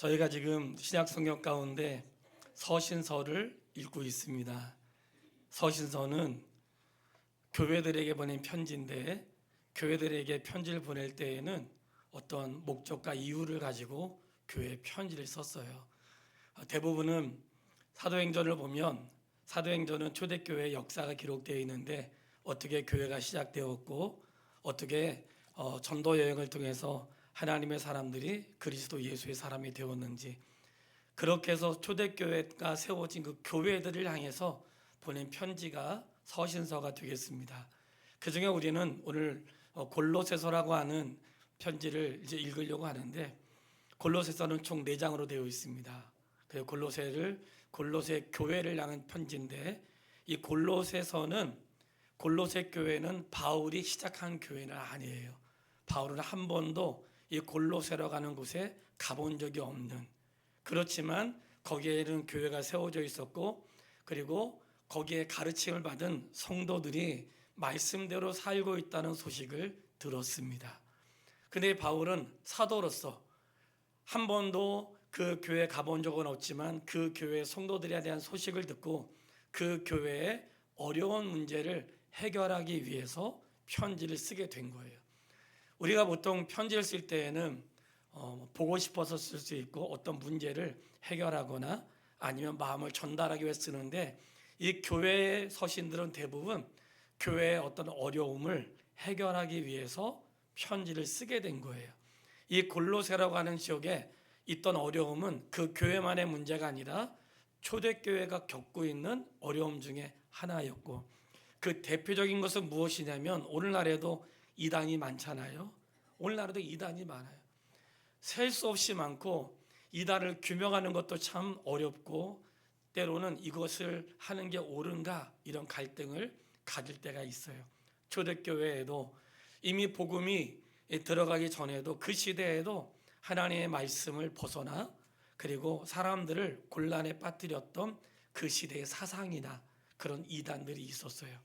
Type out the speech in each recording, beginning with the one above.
저희가 지금 신약 성경 가운데 서신서를 읽고 있습니다. 서신서는 교회들에게 보낸 편지인데, 교회들에게 편지를 보낼 때에는 어떤 목적과 이유를 가지고 교회에 편지를 썼어요. 대부분은 사도행전을 보면, 사도행전은 초대교회의 역사가 기록되어 있는데 어떻게 교회가 시작되었고 어떻게 전도 여행을 통해서 하나님의 사람들이 그리스도 예수의 사람이 되었는지, 그렇게 해서 초대교회가 세워진 그 교회들을 향해서 보낸 편지가 서신서가 되겠습니다. 그중에 우리는 오늘 골로새서라고 하는 편지를 이제 읽으려고 하는데, 골로새서는 총 4장으로 되어 있습니다. 그래서 골로새 교회를 향한 편지인데, 이 골로새서는, 골로새 교회는 바울이 시작한 교회는 아니에요. 바울은 한 번도 이 골로새로 가는 곳에 가본 적이 없는, 그렇지만 거기에는 교회가 세워져 있었고, 그리고 거기에 가르침을 받은 성도들이 말씀대로 살고 있다는 소식을 들었습니다. 근데 바울은 사도로서 한 번도 그 교회에 가본 적은 없지만 그 교회 성도들에 대한 소식을 듣고 그 교회의 어려운 문제를 해결하기 위해서 편지를 쓰게 된 거예요. 우리가 보통 편지를 쓸 때에는 보고 싶어서 쓸 수 있고 어떤 문제를 해결하거나 아니면 마음을 전달하기 위해 쓰는데, 이 교회의 서신들은 대부분 교회의 어떤 어려움을 해결하기 위해서 편지를 쓰게 된 거예요. 이 골로새라고 하는 지역에 있던 어려움은 그 교회만의 문제가 아니라 초대교회가 겪고 있는 어려움 중에 하나였고, 그 대표적인 것은 무엇이냐면, 오늘날에도 이단이 많잖아요. 오늘날에도 이단이 많아요. 셀 수 없이 많고, 이단을 규명하는 것도 참 어렵고, 때로는 이것을 하는 게 옳은가 이런 갈등을 가질 때가 있어요. 초대교회에도 이미 복음이 들어가기 전에도 그 시대에도 하나님의 말씀을 벗어나 그리고 사람들을 곤란에 빠뜨렸던 그 시대의 사상이나 그런 이단들이 있었어요.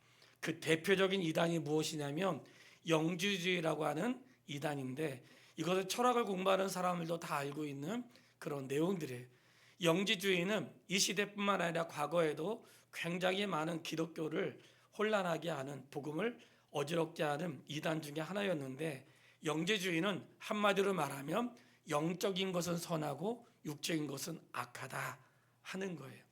그 대표적인 이단이 무엇이냐면 영지주의라고 하는 이단인데, 이것을 철학을 공부하는 사람들도 다 알고 있는 그런 내용들이에요. 영지주의는 이 시대뿐만 아니라 과거에도 굉장히 많은 기독교를 혼란하게 하는, 복음을 어지럽게 하는 이단 중에 하나였는데, 영지주의는 한마디로 말하면 영적인 것은 선하고 육적인 것은 악하다 하는 거예요.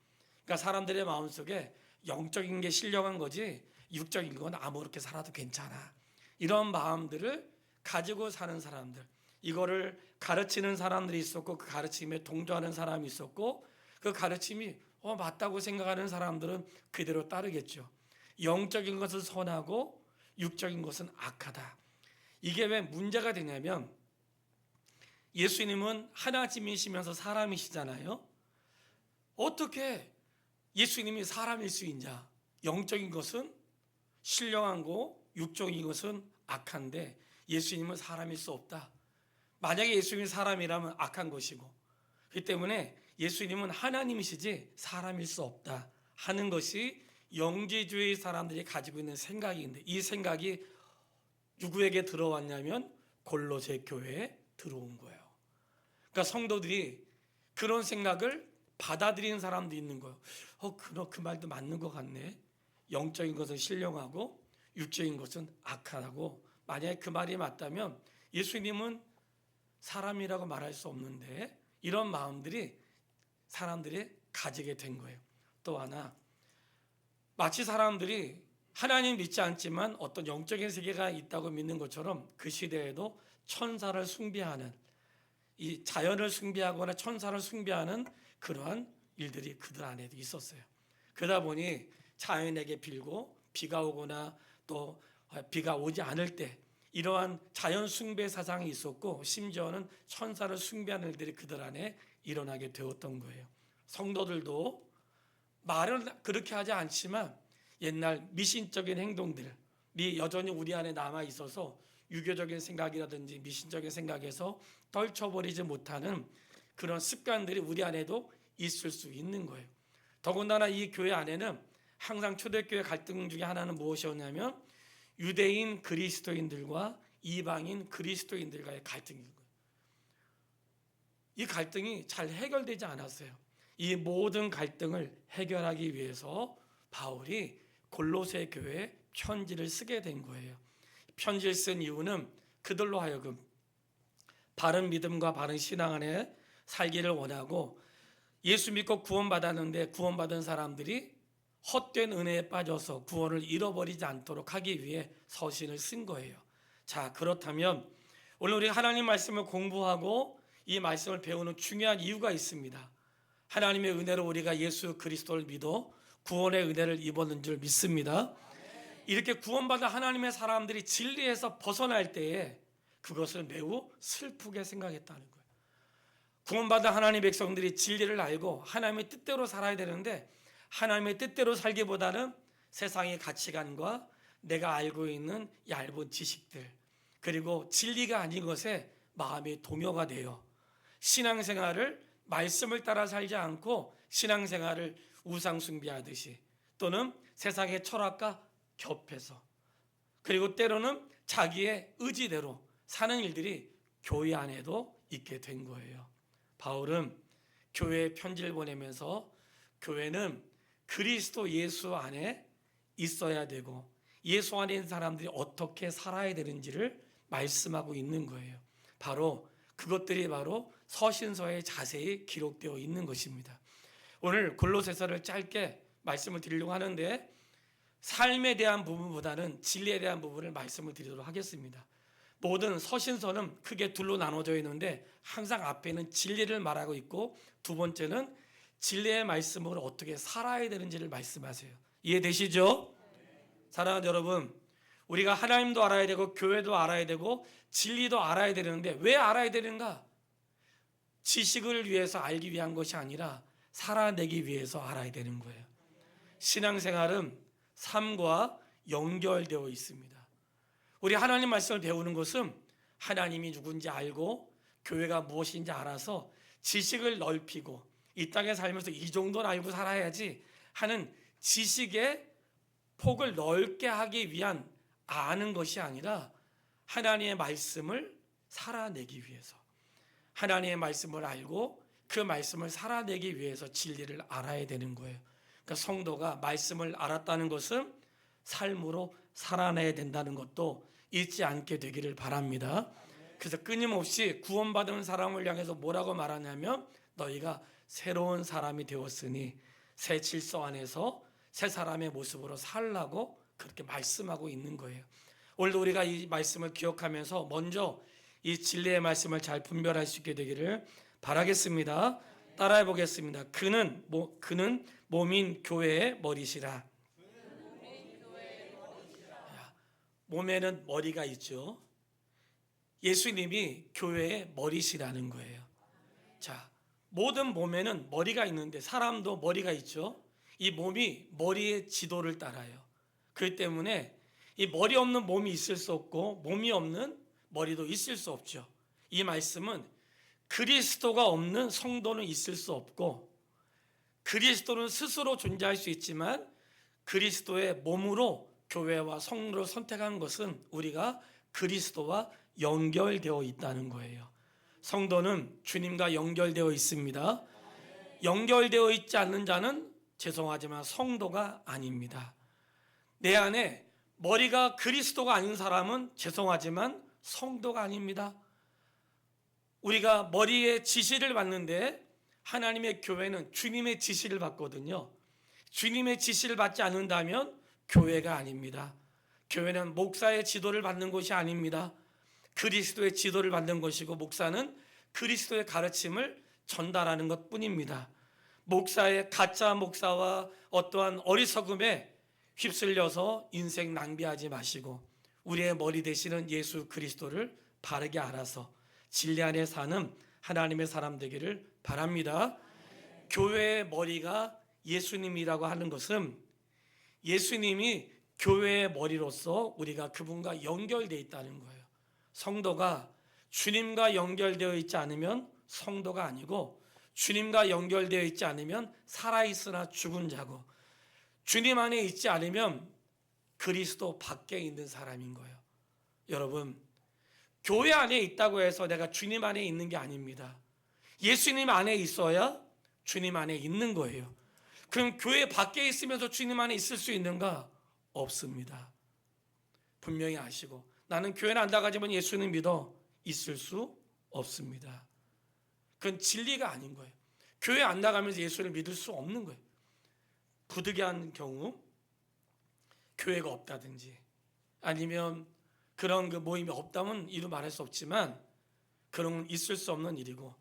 그러니까 사람들의 마음속에 영적인 게 신령한 거지 육적인 건 아무렇게 살아도 괜찮아, 이런 마음들을 가지고 사는 사람들, 이거를 가르치는 사람들이 있었고, 그 가르침에 동조하는 사람이 있었고, 그 가르침이 맞다고 생각하는 사람들은 그대로 따르겠죠. 영적인 것은 선하고 육적인 것은 악하다. 이게 왜 문제가 되냐면, 예수님은 하나님이시면서 사람이시잖아요. 어떻게 예수님이 사람일 수 있냐? 영적인 것은 신령한 거, 육적인 것은 악한데 예수님은 사람일 수 없다. 만약에 예수님이 사람이라면 악한 것이고, 그렇기 때문에 예수님은 하나님이시지 사람일 수 없다 하는 것이 영지주의 사람들이 가지고 있는 생각인데, 이 생각이 누구에게 들어왔냐면 골로새 교회에 들어온 거예요. 그러니까 성도들이 그런 생각을 받아들이는 사람도 있는 거예요. 그 말도 맞는 것 같네. 영적인 것은 신령하고 육적인 것은 악하다고. 만약에 그 말이 맞다면 예수님은 사람이라고 말할 수 없는데, 이런 마음들이 사람들이 가지게 된 거예요. 또 하나, 마치 사람들이 하나님 믿지 않지만 어떤 영적인 세계가 있다고 믿는 것처럼 그 시대에도 천사를 숭배하는, 이 자연을 숭배하거나 천사를 숭배하는 그러한 일들이 그들 안에도 있었어요. 그러다 보니 자연에게 빌고 비가 오거나 또 비가 오지 않을 때 이러한 자연 숭배 사상이 있었고, 심지어는 천사를 숭배하는 일들이 그들 안에 일어나게 되었던 거예요. 성도들도 말은 그렇게 하지 않지만 옛날 미신적인 행동들이 여전히 우리 안에 남아 있어서 유교적인 생각이라든지 미신적인 생각에서 떨쳐버리지 못하는 그런 습관들이 우리 안에도 있을 수 있는 거예요. 더군다나 이 교회 안에는 항상 초대교회 갈등 중에 하나는 무엇이었냐면 유대인 그리스도인들과 이방인 그리스도인들과의 갈등인 거예요. 이 갈등이 잘 해결되지 않았어요. 이 모든 갈등을 해결하기 위해서 바울이 골로새 교회에 편지를 쓰게 된 거예요. 편지를 쓴 이유는 그들로 하여금 바른 믿음과 바른 신앙 안에 살기를 원하고, 예수 믿고 구원받았는데 구원받은 사람들이 헛된 은혜에 빠져서 구원을 잃어버리지 않도록 하기 위해 서신을 쓴 거예요. 자, 그렇다면 오늘 우리 하나님 말씀을 공부하고 이 말씀을 배우는 중요한 이유가 있습니다. 하나님의 은혜로 우리가 예수 그리스도를 믿어 구원의 은혜를 입었는 줄 믿습니다. 이렇게 구원받은 하나님의 사람들이 진리에서 벗어날 때에 그것을 매우 슬프게 생각했다는 거예요. 구원받은 하나님의 백성들이 진리를 알고 하나님의 뜻대로 살아야 되는데, 하나님의 뜻대로 살기보다는 세상의 가치관과 내가 알고 있는 얇은 지식들, 그리고 진리가 아닌 것에 마음이 동요가 돼요. 신앙생활을 말씀을 따라 살지 않고 신앙생활을 우상 숭배하듯이, 또는 세상의 철학과 겹해서, 그리고 때로는 자기의 의지대로 사는 일들이 교회 안에도 있게 된 거예요. 바울은 교회에 편지를 보내면서 교회는 그리스도 예수 안에 있어야 되고 예수 안에 있는 사람들이 어떻게 살아야 되는지를 말씀하고 있는 거예요. 바로 그것들이 바로 서신서에 자세히 기록되어 있는 것입니다. 오늘 골로새서를 짧게 말씀을 드리려고 하는데, 삶에 대한 부분보다는 진리에 대한 부분을 말씀을 드리도록 하겠습니다. 모든 서신서는 크게 둘로 나눠져 있는데 항상 앞에는 진리를 말하고 있고, 두 번째는 진리의 말씀으로 어떻게 살아야 되는지를 말씀하세요. 이해되시죠? 사랑하는 여러분, 우리가 하나님도 알아야 되고 교회도 알아야 되고 진리도 알아야 되는데, 왜 알아야 되는가? 지식을 위해서 알기 위한 것이 아니라 살아내기 위해서 알아야 되는 거예요. 신앙생활은 삶과 연결되어 있습니다. 우리 하나님 말씀을 배우는 것은 하나님이 누군지 알고 교회가 무엇인지 알아서 지식을 넓히고 이 땅에 살면서 이 정도는 알고 살아야지 하는 지식의 폭을 넓게 하기 위한 아는 것이 아니라, 하나님의 말씀을 살아내기 위해서, 하나님의 말씀을 알고 그 말씀을 살아내기 위해서 진리를 알아야 되는 거예요. 그러니까 성도가 말씀을 알았다는 것은 삶으로 살아내야 된다는 것도 잊지 않게 되기를 바랍니다. 그래서 끊임없이 구원받은 사람을 향해서 뭐라고 말하냐면, 너희가 새로운 사람이 되었으니 새 질서 안에서 새 사람의 모습으로 살라고 그렇게 말씀하고 있는 거예요. 오늘도 우리가 이 말씀을 기억하면서 먼저 이 진리의 말씀을 잘 분별할 수 있게 되기를 바라겠습니다. 따라해 보겠습니다. 그는 몸인 교회의 머리시라. 몸에는 머리가 있죠. 예수님이 교회의 머리시라는 거예요. 자, 모든 몸에는 머리가 있는데 사람도 머리가 있죠. 이 몸이 머리의 지도를 따라요. 그렇기 때문에 이 머리 없는 몸이 있을 수 없고 몸이 없는 머리도 있을 수 없죠. 이 말씀은 그리스도가 없는 성도는 있을 수 없고, 그리스도는 스스로 존재할 수 있지만 그리스도의 몸으로 교회와 성도를 선택한 것은 우리가 그리스도와 연결되어 있다는 거예요. 성도는 주님과 연결되어 있습니다. 연결되어 있지 않는 자는 죄송하지만 성도가 아닙니다. 내 안에 머리가 그리스도가 아닌 사람은 죄송하지만 성도가 아닙니다. 우리가 머리에 지시를 받는데 하나님의 교회는 주님의 지시를 받거든요. 주님의 지시를 받지 않는다면 교회가 아닙니다. 교회는 목사의 지도를 받는 것이 아닙니다. 그리스도의 지도를 받는 것이고, 목사는 그리스도의 가르침을 전달하는 것뿐입니다. 목사의 가짜 목사와 어떠한 어리석음에 휩쓸려서 인생 낭비하지 마시고 우리의 머리 되시는 예수 그리스도를 바르게 알아서 진리 안에 사는 하나님의 사람 되기를 바랍니다. 교회의 머리가 예수님이라고 하는 것은 예수님이 교회의 머리로서 우리가 그분과 연결되어 있다는 거예요. 성도가 주님과 연결되어 있지 않으면 성도가 아니고, 주님과 연결되어 있지 않으면 살아있으나 죽은 자고, 주님 안에 있지 않으면 그리스도 밖에 있는 사람인 거예요. 여러분, 교회 안에 있다고 해서 내가 주님 안에 있는 게 아닙니다. 예수님 안에 있어야 주님 안에 있는 거예요. 그럼 교회 밖에 있으면서 주님 안에 있을 수 있는가? 없습니다. 분명히 아시고, 나는 교회는 안 나가지만 예수님 믿어, 있을 수 없습니다. 그건 진리가 아닌 거예요. 교회 안 나가면서 예수를 믿을 수 없는 거예요. 부득이한 경우 교회가 없다든지 아니면 그런 그 모임이 없다면 이루 말할 수 없지만 그런 건 있을 수 없는 일이고,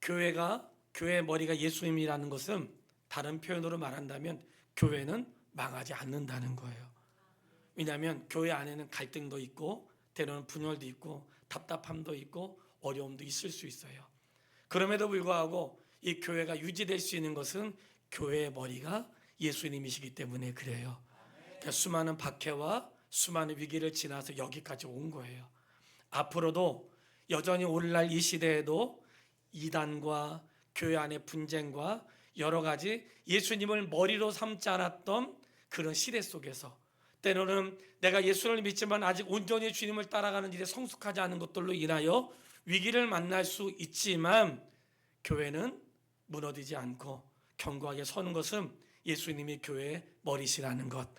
교회의 머리가 예수님이라는 것은 다른 표현으로 말한다면 교회는 망하지 않는다는 거예요. 왜냐하면 교회 안에는 갈등도 있고 때로는 분열도 있고 답답함도 있고 어려움도 있을 수 있어요. 그럼에도 불구하고 이 교회가 유지될 수 있는 것은 교회의 머리가 예수님이시기 때문에 그래요. 그러니까 수많은 박해와 수많은 위기를 지나서 여기까지 온 거예요. 앞으로도 여전히 오늘날 이 시대에도 이단과 교회 안의 분쟁과 여러 가지 예수님을 머리로 삼지 않았던 그런 시대 속에서 때로는 내가 예수를 믿지만 아직 온전히 주님을 따라가는 일에 성숙하지 않은 것들로 인하여 위기를 만날 수 있지만 교회는 무너지지 않고 견고하게 서는 것은 예수님이 교회의 머리시라는 것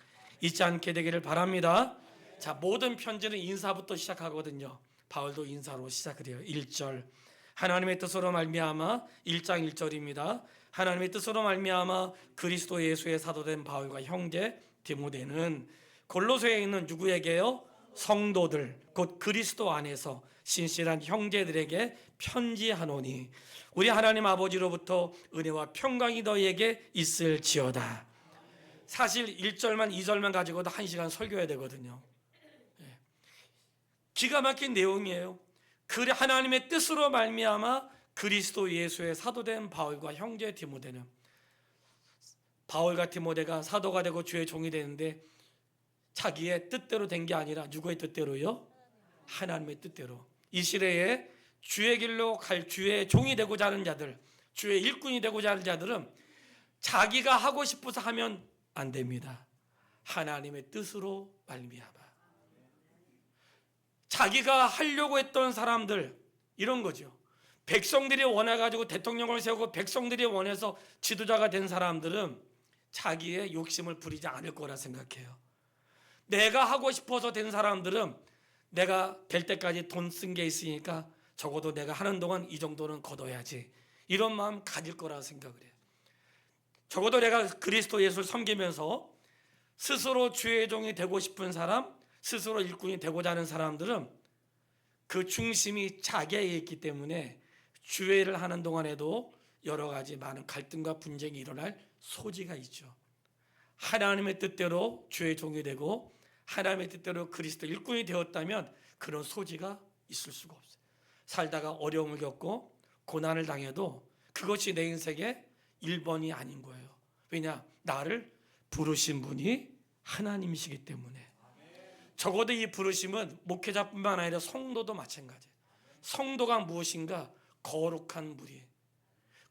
잊지 않게 되기를 바랍니다. 자, 모든 편지는 인사부터 시작하거든요. 바울도 인사로 시작을 해요. 1절 하나님의 뜻으로 말미암아 1장 1절입니다. 하나님의 뜻으로 말미암아 그리스도 예수의 사도된 바울과 형제 디모데는 골로새에 있는 누구에게요? 성도들 곧 그리스도 안에서 신실한 형제들에게 편지하노니 우리 하나님 아버지로부터 은혜와 평강이 너희에게 있을지어다. 사실 1절만 2절만 가지고도 1시간 설교해야 되거든요. 기가 막힌 내용이에요. 그 하나님의 뜻으로 말미암아 그리스도 예수의 사도된 바울과 형제 디모데는, 바울과 디모데가 사도가 되고 주의 종이 되는데 자기의 뜻대로 된 게 아니라 누구의 뜻대로요? 하나님의 뜻대로. 이 시대에 주의 길로 갈 주의 종이 되고자 하는 자들, 주의 일꾼이 되고자 하는 자들은 자기가 하고 싶어서 하면 안 됩니다. 하나님의 뜻으로 말미암아. 자기가 하려고 했던 사람들, 이런 거죠. 백성들이 원해가지고 대통령을 세우고 백성들이 원해서 지도자가 된 사람들은 자기의 욕심을 부리지 않을 거라 생각해요. 내가 하고 싶어서 된 사람들은 내가 될 때까지 돈 쓴 게 있으니까 적어도 내가 하는 동안 이 정도는 거둬야지, 이런 마음 가질 거라 생각을 해요. 적어도 내가 그리스도 예수를 섬기면서 스스로 주의 종이 되고 싶은 사람, 스스로 일꾼이 되고자 하는 사람들은 그 중심이 자기에 있기 때문에 주회를 하는 동안에도 여러 가지 많은 갈등과 분쟁이 일어날 소지가 있죠. 하나님의 뜻대로 주의 종이 되고 하나님의 뜻대로 그리스도 일꾼이 되었다면 그런 소지가 있을 수가 없어요. 살다가 어려움을 겪고 고난을 당해도 그것이 내 인생의 1번이 아닌 거예요. 왜냐? 나를 부르신 분이 하나님이시기 때문에. 적어도 이 부르심은 목회자뿐만 아니라 성도도 마찬가지예요. 성도가 무엇인가? 거룩한 무리.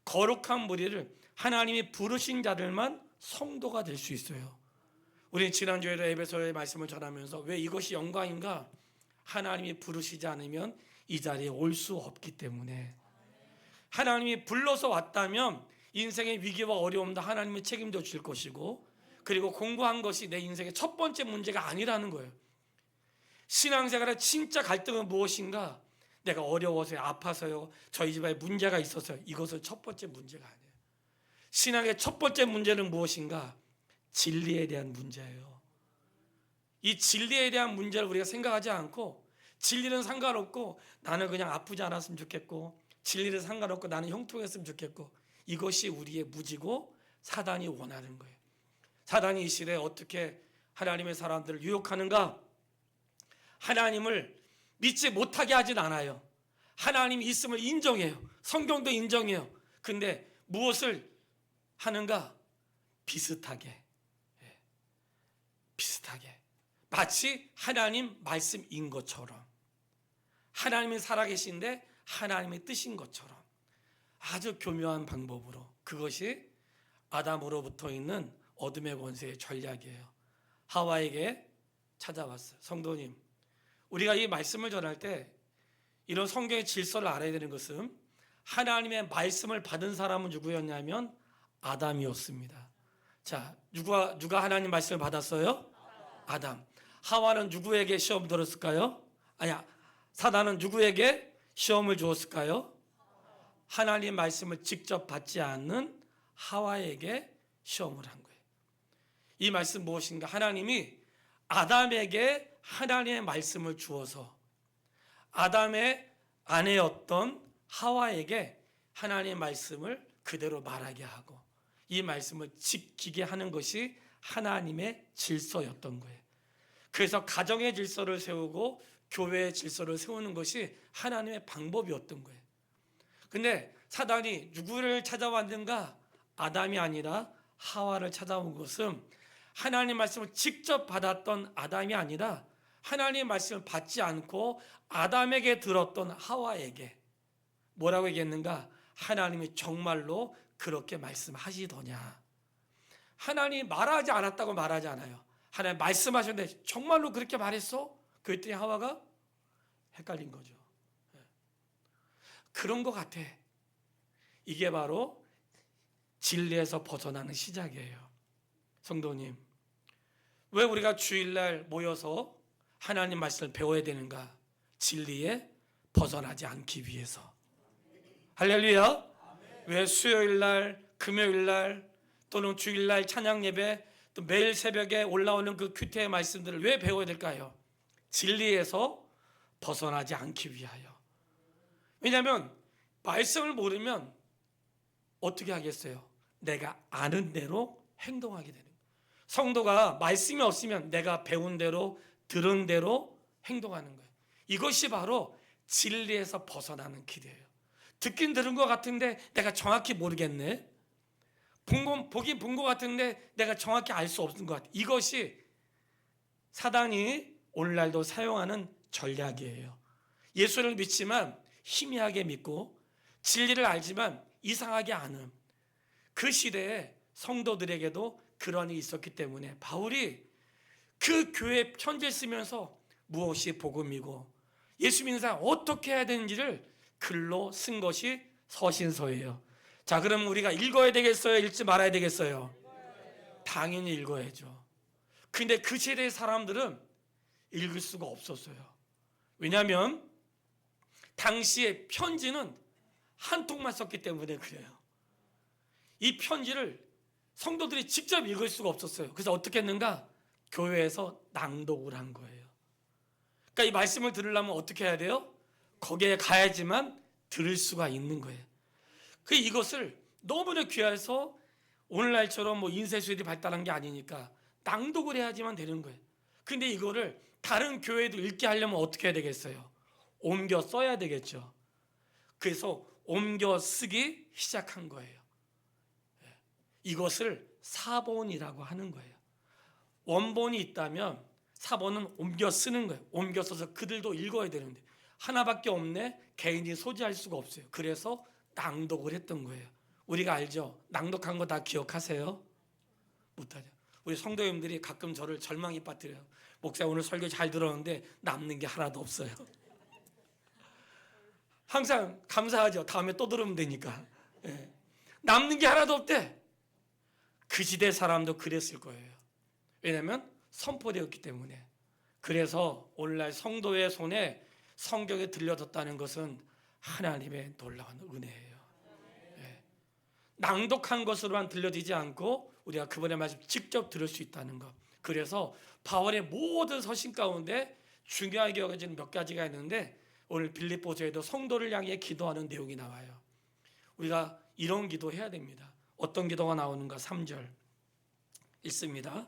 거룩한 무리를 하나님이 부르신 자들만 성도가 될 수 있어요. 우리는 지난주에도 에베소의 말씀을 전하면서 왜 이것이 영광인가? 하나님이 부르시지 않으면 이 자리에 올 수 없기 때문에. 하나님이 불러서 왔다면 인생의 위기와 어려움도 하나님이 책임져 줄 것이고, 그리고 공부한 것이 내 인생의 첫 번째 문제가 아니라는 거예요. 신앙생활의 진짜 갈등은 무엇인가? 내가 어려워서요, 아파서요, 저희 집에 문제가 있어서요. 이것은 첫 번째 문제가 아니에요. 신앙의 첫 번째 문제는 무엇인가? 진리에 대한 문제예요. 이 진리에 대한 문제를 우리가 생각하지 않고, 진리는 상관없고 나는 그냥 아프지 않았으면 좋겠고, 진리는 상관없고 나는 형통했으면 좋겠고, 이것이 우리의 무지고 사단이 원하는 거예요. 사단이 이 시대에 어떻게 하나님의 사람들을 유혹하는가? 하나님을 믿지 못하게 하진 않아요. 하나님이 있음을 인정해요. 성경도 인정해요. 근데 무엇을 하는가? 비슷하게. 비슷하게. 마치 하나님 말씀인 것처럼. 하나님이 살아계신데 하나님의 뜻인 것처럼. 아주 교묘한 방법으로. 그것이 아담으로부터 있는 어둠의 권세의 전략이에요. 하와에게 찾아왔어요. 성도님, 우리가 이 말씀을 전할 때 이런 성경의 질서를 알아야 되는 것은 하나님의 말씀을 받은 사람은 누구였냐면 아담이었습니다. 자, 누가 하나님 말씀을 받았어요? 아담. 하와는 누구에게 시험 들었을까요? 아니야. 사단은 누구에게 시험을 주었을까요? 하나님 말씀을 직접 받지 않는 하와에게 시험을 한 거예요. 이 말씀 무엇인가? 하나님이 아담에게 하나님의 말씀을 주어서 아담의 아내였던 하와에게 하나님의 말씀을 그대로 말하게 하고 이 말씀을 지키게 하는 것이 하나님의 질서였던 거예요. 그래서 가정의 질서를 세우고 교회의 질서를 세우는 것이 하나님의 방법이었던 거예요. 근데 사단이 누구를 찾아왔는가? 아담이 아니라 하와를 찾아온 것은 하나님 말씀을 직접 받았던 아담이 아니라 하나님 말씀을 받지 않고 아담에게 들었던 하와에게 뭐라고 얘기했는가? 하나님이 정말로 그렇게 말씀하시더냐? 하나님이 말하지 않았다고 말하지 않아요. 하나님 말씀하셨는데 정말로 그렇게 말했어? 그랬더니 하와가 헷갈린 거죠. 그런 것 같아. 이게 바로 진리에서 벗어나는 시작이에요. 성도님, 왜 우리가 주일날 모여서 하나님 말씀을 배워야 되는가? 진리에 벗어나지 않기 위해서. 할렐루야. 왜 수요일날, 금요일날 또는 주일날 찬양 예배 또 매일 새벽에 올라오는 그 큐티의 말씀들을 왜 배워야 될까요? 진리에서 벗어나지 않기 위하여. 왜냐하면 말씀을 모르면 어떻게 하겠어요? 내가 아는 대로 행동하게 되는 거예요. 성도가 말씀이 없으면 내가 배운 대로 들은 대로 행동하는 거예요. 이것이 바로 진리에서 벗어나는 길이에요. 듣긴 들은 것 같은데 내가 정확히 모르겠네. 보긴 본 것 같은데 내가 정확히 알 수 없는 것 같아. 이것이 사단이 오늘날도 사용하는 전략이에요. 예수를 믿지만 희미하게 믿고 진리를 알지만 이상하게 아는 그 시대에 성도들에게도 그런 일이 있었기 때문에 바울이 그 교회 편지를 쓰면서 무엇이 복음이고 예수 믿는 사람 어떻게 해야 되는지를 글로 쓴 것이 서신서예요. 자, 그럼 우리가 읽어야 되겠어요? 읽지 말아야 되겠어요? 당연히 읽어야죠. 근데 그 세대의 사람들은 읽을 수가 없었어요. 왜냐하면 당시에 편지는 한 통만 썼기 때문에 그래요. 이 편지를 성도들이 직접 읽을 수가 없었어요. 그래서 어떻게 했는가? 교회에서 낭독을 한 거예요. 그러니까 이 말씀을 들으려면 어떻게 해야 돼요? 거기에 가야지만 들을 수가 있는 거예요. 이것을 너무나 귀해서 오늘날처럼 뭐 인쇄술이 발달한 게 아니니까 낭독을 해야지만 되는 거예요. 근데 이거를 다른 교회도 읽게 하려면 어떻게 해야 되겠어요? 옮겨 써야 되겠죠. 그래서 옮겨 쓰기 시작한 거예요. 이것을 사본이라고 하는 거예요. 원본이 있다면 사본은 옮겨 쓰는 거예요. 옮겨 써서 그들도 읽어야 되는데 하나밖에 없네. 개인이 소지할 수가 없어요. 그래서 낭독을 했던 거예요. 우리가 알죠? 낭독한 거 다 기억하세요? 못하죠. 우리 성도님들이 가끔 저를 절망에 빠뜨려요. 목사 오늘 설교 잘 들었는데 남는 게 하나도 없어요. 항상 감사하죠. 다음에 또 들으면 되니까. 예. 남는 게 하나도 없대. 그 시대 사람도 그랬을 거예요. 왜냐하면 선포되었기 때문에. 그래서 오늘날 성도의 손에 성경에 들려졌다는 것은 하나님의 놀라운 은혜예요. 예. 낭독한 것으로만 들려지지 않고 우리가 그분의 말씀 직접 들을 수 있다는 것. 그래서 바울의 모든 서신 가운데 중요하게 여겨지는 몇 가지가 있는데 오늘 빌립보서에도 성도를 향해 기도하는 내용이 나와요. 우리가 이런 기도해야 됩니다. 어떤 기도가 나오는가? 3절 읽습니다.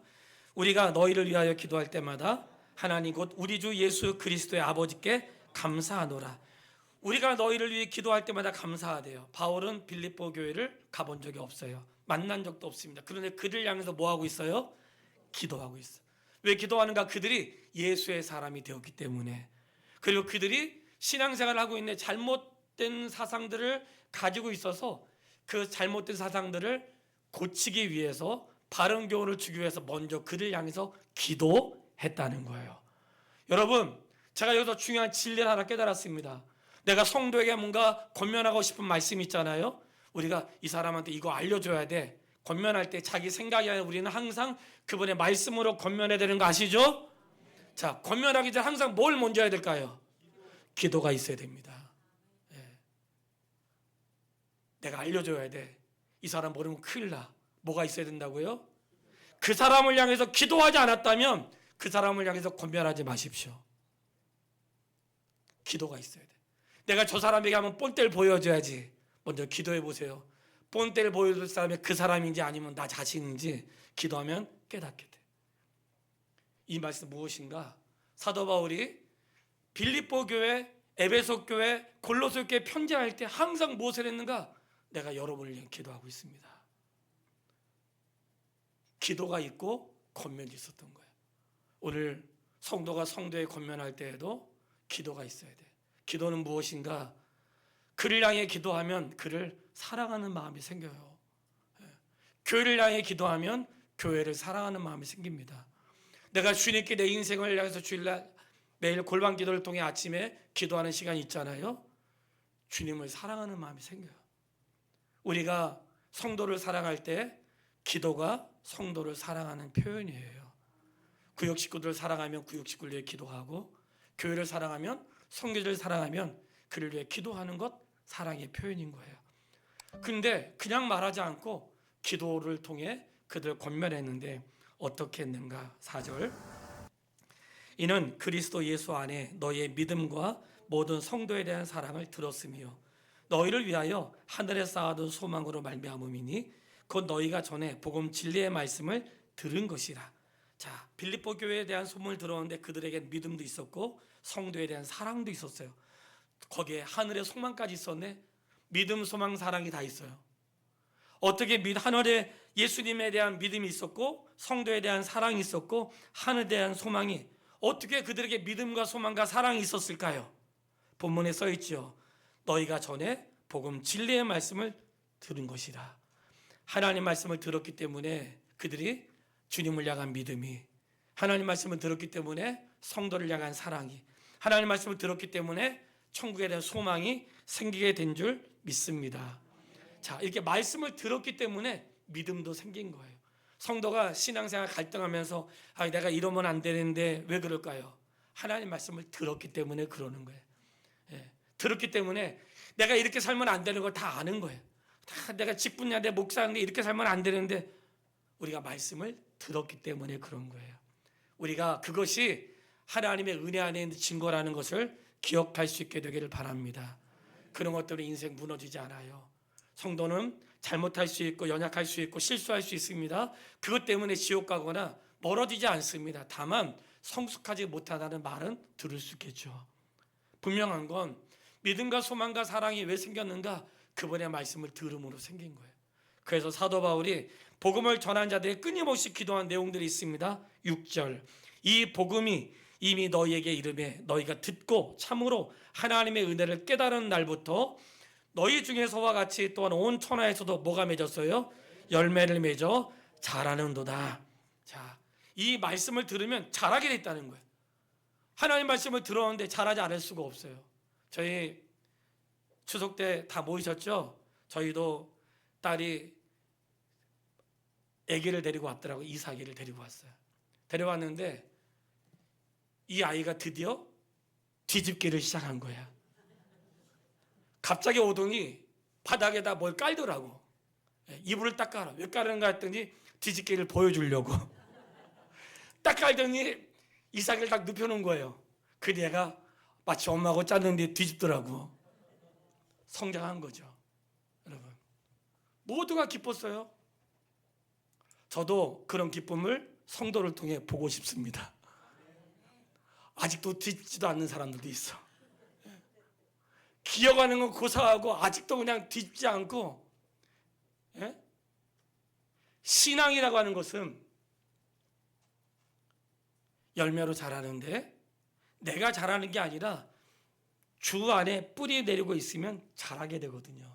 우리가 너희를 위하여 기도할 때마다 하나님 곧 우리 주 예수 그리스도의 아버지께 감사하노라. 우리가 너희를 위해 기도할 때마다 감사하대요. 바울은 빌립보 교회를 가본 적이 없어요. 만난 적도 없습니다. 그런데 그들 향해서 뭐하고 있어요? 기도하고 있어요. 왜 기도하는가? 그들이 예수의 사람이 되었기 때문에. 그리고 그들이 신앙생활을 하고 있는 잘못된 사상들을 가지고 있어서 그 잘못된 사상들을 고치기 위해서 바른 교훈을 주기 위해서 먼저 그들 향해서 기도했다는 거예요. 여러분, 제가 여기서 중요한 진리를 하나 깨달았습니다. 내가 성도에게 뭔가 권면하고 싶은 말씀이 있잖아요. 우리가 이 사람한테 이거 알려줘야 돼. 권면할 때 자기 생각이 아니라 우리는 항상 그분의 말씀으로 권면해야 되는 거 아시죠? 자, 권면하기 전에 항상 뭘 먼저 해야 될까요? 기도가 있어야 됩니다. 예. 내가 알려줘야 돼. 이 사람 모르면 큰일 나. 뭐가 있어야 된다고요? 그 사람을 향해서 기도하지 않았다면 그 사람을 향해서 권면하지 마십시오. 기도가 있어야 돼. 내가 저 사람에게 한번 본때를 보여줘야지. 먼저 기도해 보세요. 본때를 보여줄 사람이 그 사람인지 아니면 나 자신인지 기도하면 깨닫게 돼. 이 말씀 무엇인가? 사도 바울이 빌립보 교회, 에베소 교회, 골로새 교회 편지할 때 항상 무엇을 했는가? 내가 여러분을 위해 기도하고 있습니다. 기도가 있고 권면이 있었던 거예요. 오늘 성도가 성도에 권면할 때에도 기도가 있어야 돼. 기도는 무엇인가? 그를 향해 기도하면 그를 사랑하는 마음이 생겨요. 교회를 향해 기도하면 교회를 사랑하는 마음이 생깁니다. 내가 주님께 내 인생을 향해서 주일날 매일 골방 기도를 통해 아침에 기도하는 시간이 있잖아요. 주님을 사랑하는 마음이 생겨요. 우리가 성도를 사랑할 때 기도가 성도를 사랑하는 표현이에요. 구역 식구들을 사랑하면 구역 식구를 위해 기도하고, 교회를 사랑하면, 성도들을 사랑하면 그를 위해 기도하는 것 사랑의 표현인 거예요. 근데 그냥 말하지 않고 기도를 통해 그들을 권면했는데 어떻게 했는가? 4절, 이는 그리스도 예수 안에 너희의 믿음과 모든 성도에 대한 사랑을 들었으며 너희를 위하여 하늘에 쌓아둔 소망으로 말미암음이니 곧 너희가 전에 복음 진리의 말씀을 들은 것이라. 자, 빌립보 교회에 대한 소문을 들었는데 그들에게 믿음도 있었고 성도에 대한 사랑도 있었어요. 거기에 하늘의 소망까지 있었네. 믿음, 소망, 사랑이 다 있어요. 어떻게 하늘에 예수님에 대한 믿음이 있었고 성도에 대한 사랑이 있었고 하늘에 대한 소망이, 어떻게 그들에게 믿음과 소망과 사랑이 있었을까요? 본문에 써 있죠. 너희가 전에 복음 진리의 말씀을 들은 것이라. 하나님 말씀을 들었기 때문에 그들이 주님을 향한 믿음이, 하나님 말씀을 들었기 때문에 성도를 향한 사랑이, 하나님 말씀을 들었기 때문에 천국에 대한 소망이 생기게 된 줄 믿습니다. 자, 이렇게 말씀을 들었기 때문에 믿음도 생긴 거예요. 성도가 신앙생활 갈등하면서 내가 이러면 안 되는데 왜 그럴까요? 하나님 말씀을 들었기 때문에 그러는 거예요. 예, 들었기 때문에 내가 이렇게 살면 안 되는 걸 다 아는 거예요. 다 내가 직분야 내 목사인데 이렇게 살면 안 되는데, 우리가 말씀을 들었기 때문에 그런 거예요. 우리가 그것이 하나님의 은혜 안에 있는 증거라는 것을 기억할 수 있게 되기를 바랍니다. 그런 것 때문에 인생 무너지지 않아요. 성도는 잘못할 수 있고 연약할 수 있고 실수할 수 있습니다. 그것 때문에 지옥 가거나 멀어지지 않습니다. 다만 성숙하지 못하다는 말은 들을 수 있겠죠. 분명한 건 믿음과 소망과 사랑이 왜 생겼는가? 그분의 말씀을 들음으로 생긴 거예요. 그래서 사도 바울이 복음을 전한 자들이 끊임없이 기도한 내용들이 있습니다. 6절, 이 복음이 이미 너희에게 이르매 너희가 듣고 참으로 하나님의 은혜를 깨달은 날부터 너희 중에서와 같이 또한 온 천하에서도 뭐가 맺었어요? 열매를 맺어 자라는도다. 자, 이 말씀을 들으면 자라게 됐다는 거예요. 하나님 말씀을 들었는데 자라지 않을 수가 없어요. 저희 추석 때 다 모이셨죠? 저희도 딸이 아기를 데리고 왔더라고요. 이삭이를 데리고 왔어요. 데려왔는데 이 아이가 드디어 뒤집기를 시작한 거야. 갑자기 오더니 바닥에다 뭘 깔더라고. 이불을 딱 깔아. 왜 깔는가 했더니 뒤집기를 보여주려고. 딱 깔더니 이삭을 딱 눕혀놓은 거예요. 그 애가 마치 엄마하고 짰는데 뒤집더라고. 성장한 거죠. 여러분, 모두가 기뻤어요. 저도 그런 기쁨을 성도를 통해 보고 싶습니다. 아직도 뒤집지도 않는 사람들도 있어. 기어가는 건 고사하고 아직도 그냥 뒤집지 않고. 예? 신앙이라고 하는 것은 열매로 자라는데 내가 자라는 게 아니라 주 안에 뿌리 내리고 있으면 자라게 되거든요.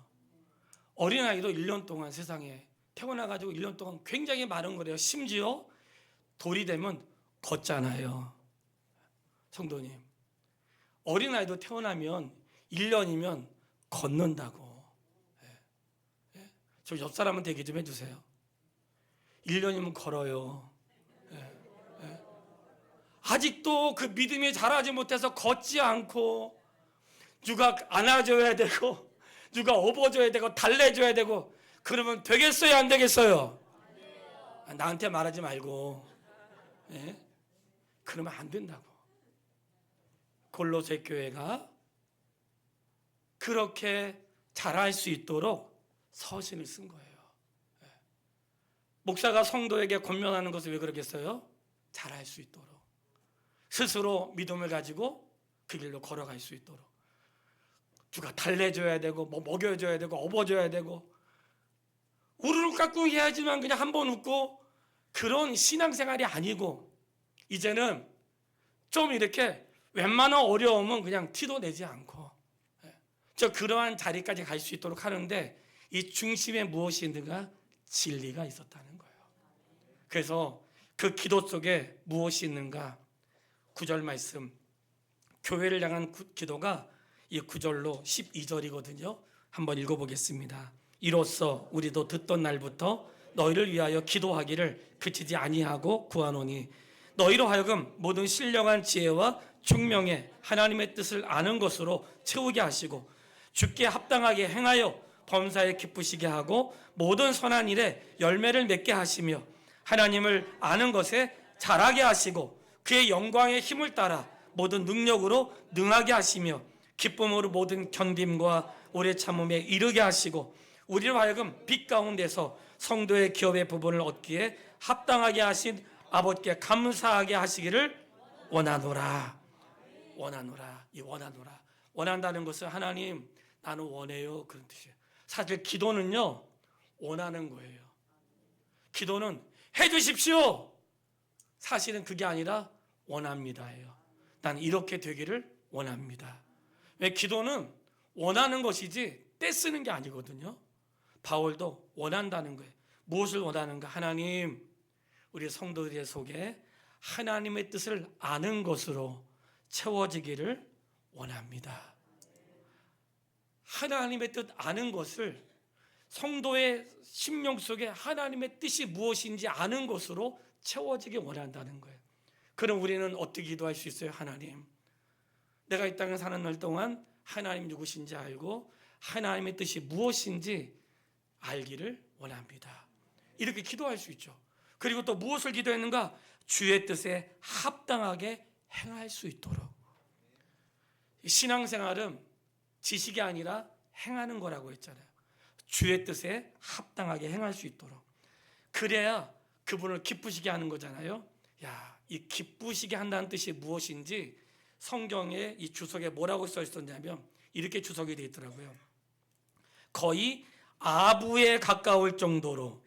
어린아이도 1년 동안 세상에 태어나가지고 1년 동안 굉장히 많은 거래요. 심지어 돌이 되면 걷잖아요. 성도님, 어린아이도 태어나면 1년이면 걷는다고. 저 옆 사람한테 얘기 좀 해주세요. 1년이면 걸어요. 아직도 그 믿음이 자라지 못해서 걷지 않고, 누가 안아줘야 되고, 누가 업어줘야 되고, 달래줘야 되고, 그러면 되겠어요, 안 되겠어요? 나한테 말하지 말고. 그러면 안 된다고. 골로새 교회가 그렇게 자랄 수 있도록 서신을 쓴 거예요. 목사가 성도에게 권면하는 것을 왜 그러겠어요? 자랄 수 있도록, 스스로 믿음을 가지고 그 길로 걸어갈 수 있도록. 누가 달래줘야 되고, 뭐 먹여줘야 되고, 업어줘야 되고, 우르르 깎고 해야지만 그냥 한 번 웃고, 그런 신앙생활이 아니고, 이제는 좀 이렇게 웬만한 어려움은 그냥 티도 내지 않고, 저 그러한 자리까지 갈 수 있도록 하는데, 이 중심에 무엇이 있는가? 진리가 있었다는 거예요. 그래서 그 기도 속에 무엇이 있는가? 9절 말씀, 교회를 향한 기도가 이 9절로 12절이거든요. 한번 읽어보겠습니다. 이로써 우리도 듣던 날부터 너희를 위하여 기도하기를 그치지 아니하고 구하노니, 너희로 하여금 모든 신령한 지혜와 총명에 하나님의 뜻을 아는 것으로 채우게 하시고, 주께 합당하게 행하여 범사에 기쁘시게 하고, 모든 선한 일에 열매를 맺게 하시며, 하나님을 아는 것에 자라게 하시고, 그의 영광의 힘을 따라 모든 능력으로 능하게 하시며, 기쁨으로 모든 견딤과 오래 참음에 이르게 하시고, 우리로 하여금 빛 가운데서 성도의 기업의 부분을 얻기에 합당하게 하신 아버지께 감사하게 하시기를 원하노라. 원하노라. 이 원하노라. 원한다는 것은 하나님, 나는 원해요, 그런 뜻이에요. 사실 기도는요, 원하는 거예요. 기도는 해주십시오. 사실은 그게 아니라 원합니다예요. 난 이렇게 되기를 원합니다. 왜? 기도는 원하는 것이지 떼쓰는 게 아니거든요. 바울도 원한다는 거예요. 무엇을 원하는가? 하나님, 우리 성도들의 속에 하나님의 뜻을 아는 것으로 채워지기를 원합니다. 하나님의 뜻 아는 것을, 성도의 심령 속에 하나님의 뜻이 무엇인지 아는 것으로 채워지기 원한다는 거예요. 그럼 우리는 어떻게 기도할 수 있어요? 하나님, 내가 이 땅에 사는 날 동안 하나님 누구신지 알고 하나님의 뜻이 무엇인지 알기를 원합니다. 이렇게 기도할 수 있죠. 그리고 또 무엇을 기도했는가? 주의 뜻에 합당하게 행할 수 있도록. 신앙생활은 지식이 아니라 행하는 거라고 했잖아요. 주의 뜻에 합당하게 행할 수 있도록. 그래야 그분을 기쁘시게 하는 거잖아요. 야, 이 기쁘시게 한다는 뜻이 무엇인지 성경에 이 주석에 뭐라고 써 있었냐면 이렇게 주석이 되어 있더라고요. 거의 아부에 가까울 정도로,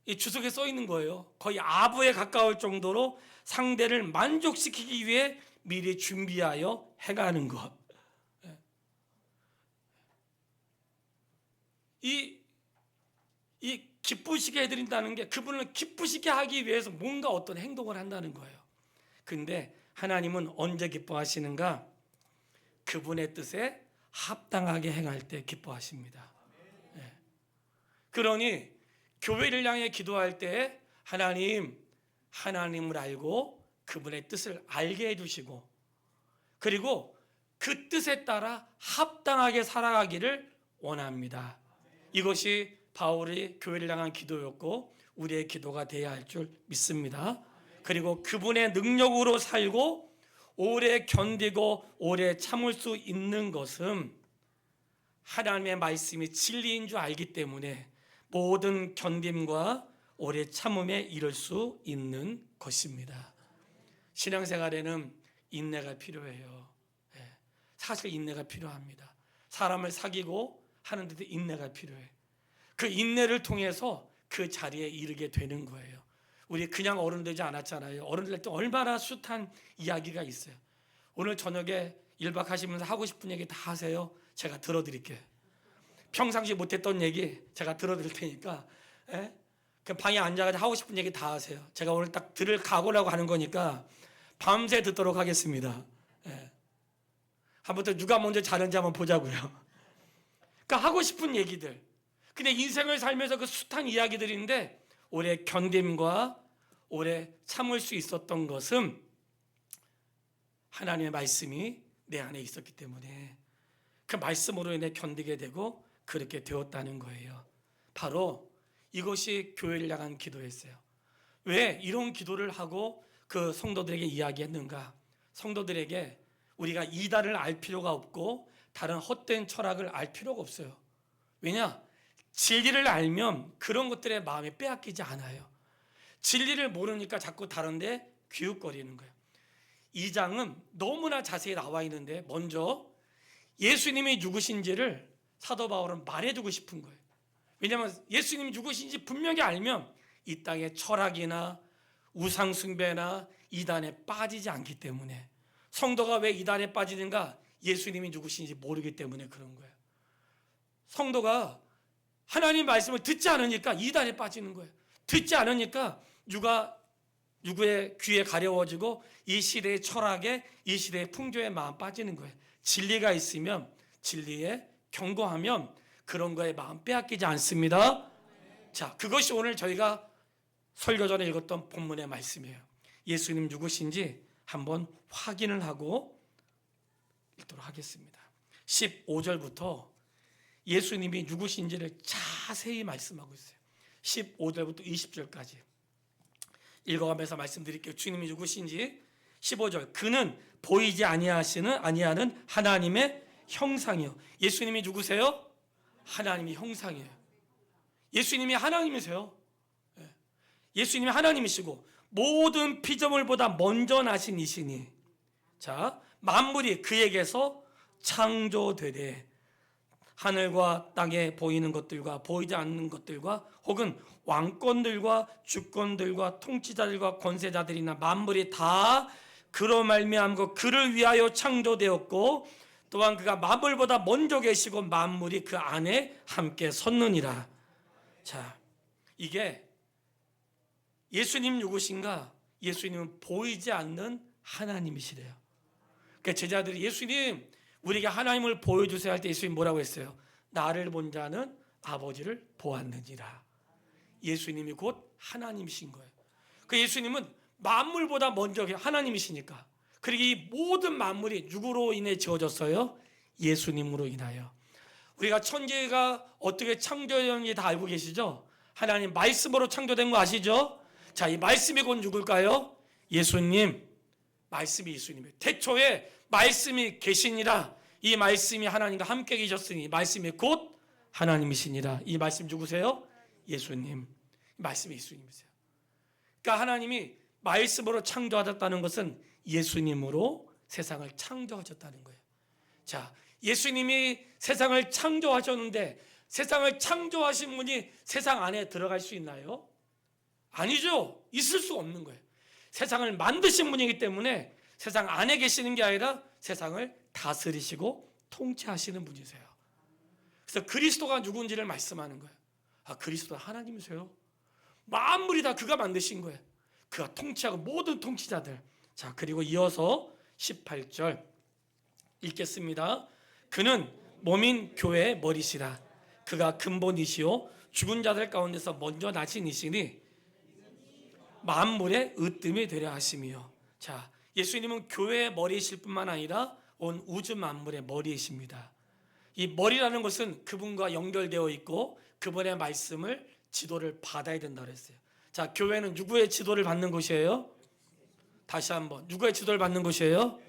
이 주석에 써 있는 거예요. 거의 아부에 가까울 정도로 상대를 만족시키기 위해 미리 준비하여 행하는 것. 이 기쁘시게 해드린다는 게 그분을 기쁘시게 하기 위해서 뭔가 어떤 행동을 한다는 거예요. 근데 하나님은 언제 기뻐하시는가? 그분의 뜻에 합당하게 행할 때 기뻐하십니다. 그러니 교회를 향해 기도할 때 하나님을 알고 그분의 뜻을 알게 해주시고, 그리고 그 뜻에 따라 합당하게 살아가기를 원합니다. 이것이 바울이 교회를 향한 기도였고 우리의 기도가 되어야 할 줄 믿습니다. 그리고 그분의 능력으로 살고 오래 견디고 오래 참을 수 있는 것은 하나님의 말씀이 진리인 줄 알기 때문에 모든 견딤과 오래 참음에 이를 수 있는 것입니다. 신앙생활에는 인내가 필요해요. 사실 인내가 필요합니다. 사람을 사귀고 하는데도 인내가 필요해. 그 인내를 통해서 그 자리에 이르게 되는 거예요. 우리 그냥 어른 되지 않았잖아요. 어른 될 때 얼마나 숱한 이야기가 있어요. 오늘 저녁에 1박 하시면서 하고 싶은 얘기 다 하세요. 제가 들어드릴게요. 평상시 못했던 얘기 제가 들어드릴 테니까, 그 방에 앉아가지고 하고 싶은 얘기 다 하세요. 제가 오늘 딱 들을 각오라고 하는 거니까 밤새 듣도록 하겠습니다. 한번 더 누가 먼저 자는지 한번 보자고요. 그러니까 하고 싶은 얘기들. 근데 인생을 살면서 그 숱한 이야기들인데 오래 견딤과 오래 참을 수 있었던 것은 하나님의 말씀이 내 안에 있었기 때문에 그 말씀으로 인해 견디게 되고 그렇게 되었다는 거예요. 바로 이것이 교회를 향한 기도였어요. 왜 이런 기도를 하고 그 성도들에게 이야기했는가? 성도들에게 우리가 이단을 알 필요가 없고 다른 헛된 철학을 알 필요가 없어요. 왜냐? 진리를 알면 그런 것들에 마음이 빼앗기지 않아요. 진리를 모르니까 자꾸 다른데 기웃거리는 거예요. 2장은 너무나 자세히 나와 있는데 먼저 예수님이 누구신지를 사도 바울은 말해주고 싶은 거예요. 왜냐하면 예수님이 누구신지 분명히 알면 이 땅의 철학이나 우상숭배나 이단에 빠지지 않기 때문에, 성도가 왜 이단에 빠지는가? 예수님이 누구신지 모르기 때문에 그런 거예요. 성도가 하나님 말씀을 듣지 않으니까 이단에 빠지는 거예요. 듣지 않으니까 누구의 귀에 가려워지고 이 시대의 철학에, 이 시대의 풍조에 마음 빠지는 거예요. 진리가 있으면, 진리에 경고하면 그런 거에 마음 빼앗기지 않습니다. 자, 그것이 오늘 저희가 설교 전에 읽었던 본문의 말씀이에요. 예수님 누구신지 한번 확인을 하고 읽도록 하겠습니다. 15절부터 예수님이 누구신지를 자세히 말씀하고 있어요. 15절부터 20절까지 읽어가면서 말씀드릴게요. 주님이 누구신지. 15절, 그는 보이지 아니하는 하나님의 형상이요. 예수님이 누구세요? 하나님이 형상이에요. 예수님이 하나님이세요. 예수님이 하나님이시고 모든 피조물보다 먼저 나신 이시니, 자, 만물이 그에게서 창조되되 하늘과 땅에 보이는 것들과 보이지 않는 것들과 혹은 왕권들과 주권들과 통치자들과 권세자들이나 만물이 다 그로 말미암고 그를 위하여 창조되었고 또한 그가 만물보다 먼저 계시고 만물이 그 안에 함께 섰느니라. 자, 이게 예수님 누구신가? 예수님은 보이지 않는 하나님이시래요. 그러니까 제자들이 예수님 우리에게 하나님을 보여주세요 할 때 예수님 뭐라고 했어요? 나를 본 자는 아버지를 보았느니라. 예수님이 곧 하나님이신 거예요. 그 예수님은 만물보다 먼저 하나님이시니까. 그리고 이 모든 만물이 누구로 인해 지어졌어요? 예수님으로 인하여. 우리가 천지가 어떻게 창조되었는지 다 알고 계시죠? 하나님 말씀으로 창조된 거 아시죠? 자, 이 말씀이 곧 누굴까요? 예수님. 말씀이 예수님이에요. 태초에 말씀이 계시니라. 이 말씀이 하나님과 함께 계셨으니 말씀이 곧 하나님이시니라. 이 말씀 누구세요? 예수님. 말씀이 예수님이세요. 그러니까 하나님이 말씀으로 창조하셨다는 것은 예수님으로 세상을 창조하셨다는 거예요. 자, 예수님이 세상을 창조하셨는데 세상을 창조하신 분이 세상 안에 들어갈 수 있나요? 아니죠. 있을 수 없는 거예요. 세상을 만드신 분이기 때문에 세상 안에 계시는 게 아니라 세상을 다스리시고 통치하시는 분이세요. 그래서 그리스도가 누군지를 말씀하는 거예요. 아, 그리스도 하나님이세요. 만물이 다 그가 만드신 거예요. 그가 통치하고 모든 통치자들. 자, 그리고 이어서 18절 읽겠습니다. 그는 몸인 교회의 머리시라. 그가 근본이시요 죽은 자들 가운데서 먼저 나신 이시니 만물의 으뜸이 되려 하심이요. 자, 예수님은 교회의 머리이실 뿐만 아니라 온 우주 만물의 머리이십니다. 이 머리라는 것은 그분과 연결되어 있고 그분의 말씀을 지도를 받아야 된다고 했어요. 자, 교회는 누구의 지도를 받는 곳이에요? 다시 한번, 누구의 지도를 받는 곳이에요?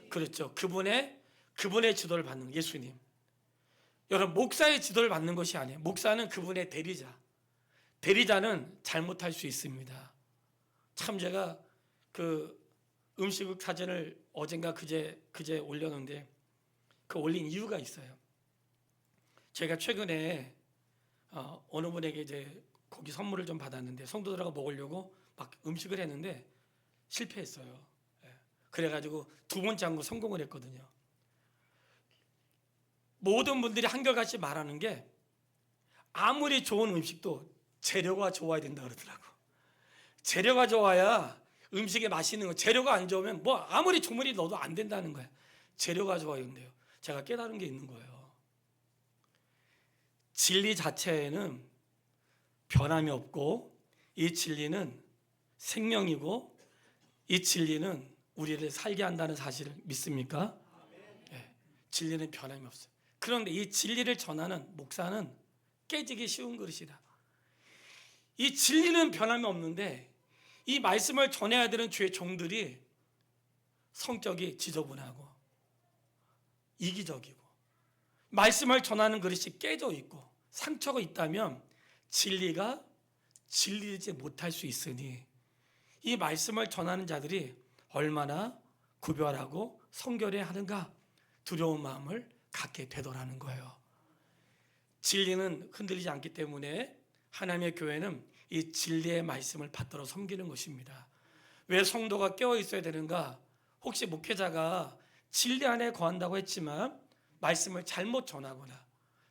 그렇죠. 그분의 지도를 받는 거, 예수님. 여러분, 목사의 지도를 받는 것이 아니에요. 목사는 그분의 대리자. 대리자는 잘못할 수 있습니다. 참, 제가 그 음식국 사진을 어젠가 그제 올렸는데 그 올린 이유가 있어요. 제가 최근에 어느 분에게 이제 고기 선물을 좀 받았는데 성도들하고 먹으려고 막 음식을 했는데 실패했어요. 그래가지고 두 번째 한 거 성공을 했거든요. 모든 분들이 한결같이 말하는 게 아무리 좋은 음식도 재료가 좋아야 된다 그러더라고. 재료가 좋아야 음식이 맛있는 거. 재료가 안 좋으면 뭐 아무리 조물이 넣어도 안 된다는 거야. 재료가 좋아요인데요. 제가 깨달은 게 있는 거예요. 진리 자체에는 변함이 없고 이 진리는 생명이고 이 진리는 우리를 살게 한다는 사실을 믿습니까? 네, 진리는 변함이 없어요. 그런데 이 진리를 전하는 목사는 깨지기 쉬운 그릇이다. 이 진리는 변함이 없는데 이 말씀을 전해야 되는 주의 종들이 성격이 지저분하고 이기적이고 말씀을 전하는 그릇이 깨져 있고 상처가 있다면 진리가 진리지 못할 수 있으니 이 말씀을 전하는 자들이 얼마나 구별하고 성결해야 하는가 두려운 마음을 갖게 되더라는 거예요. 진리는 흔들리지 않기 때문에 하나님의 교회는 이 진리의 말씀을 받들어 섬기는 것입니다. 왜 성도가 깨어 있어야 되는가? 혹시 목회자가 진리 안에 거한다고 했지만 말씀을 잘못 전하거나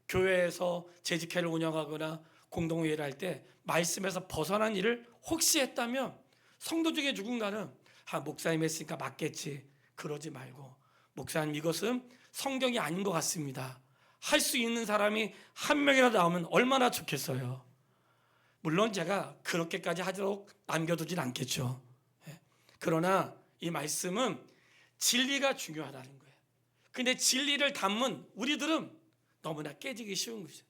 교회에서 재직회를 운영하거나 공동회의를 할 때 말씀에서 벗어난 일을 혹시 했다면 성도 중에 누군가는 목사님 했으니까 맞겠지 그러지 말고 목사님 이것은 성경이 아닌 것 같습니다. 할 수 있는 사람이 한 명이라도 나오면 얼마나 좋겠어요. 물론 제가 그렇게까지 하도록 남겨두진 않겠죠. 그러나 이 말씀은 진리가 중요하다는 거예요. 근데 진리를 담은 우리들은 너무나 깨지기 쉬운 거죠.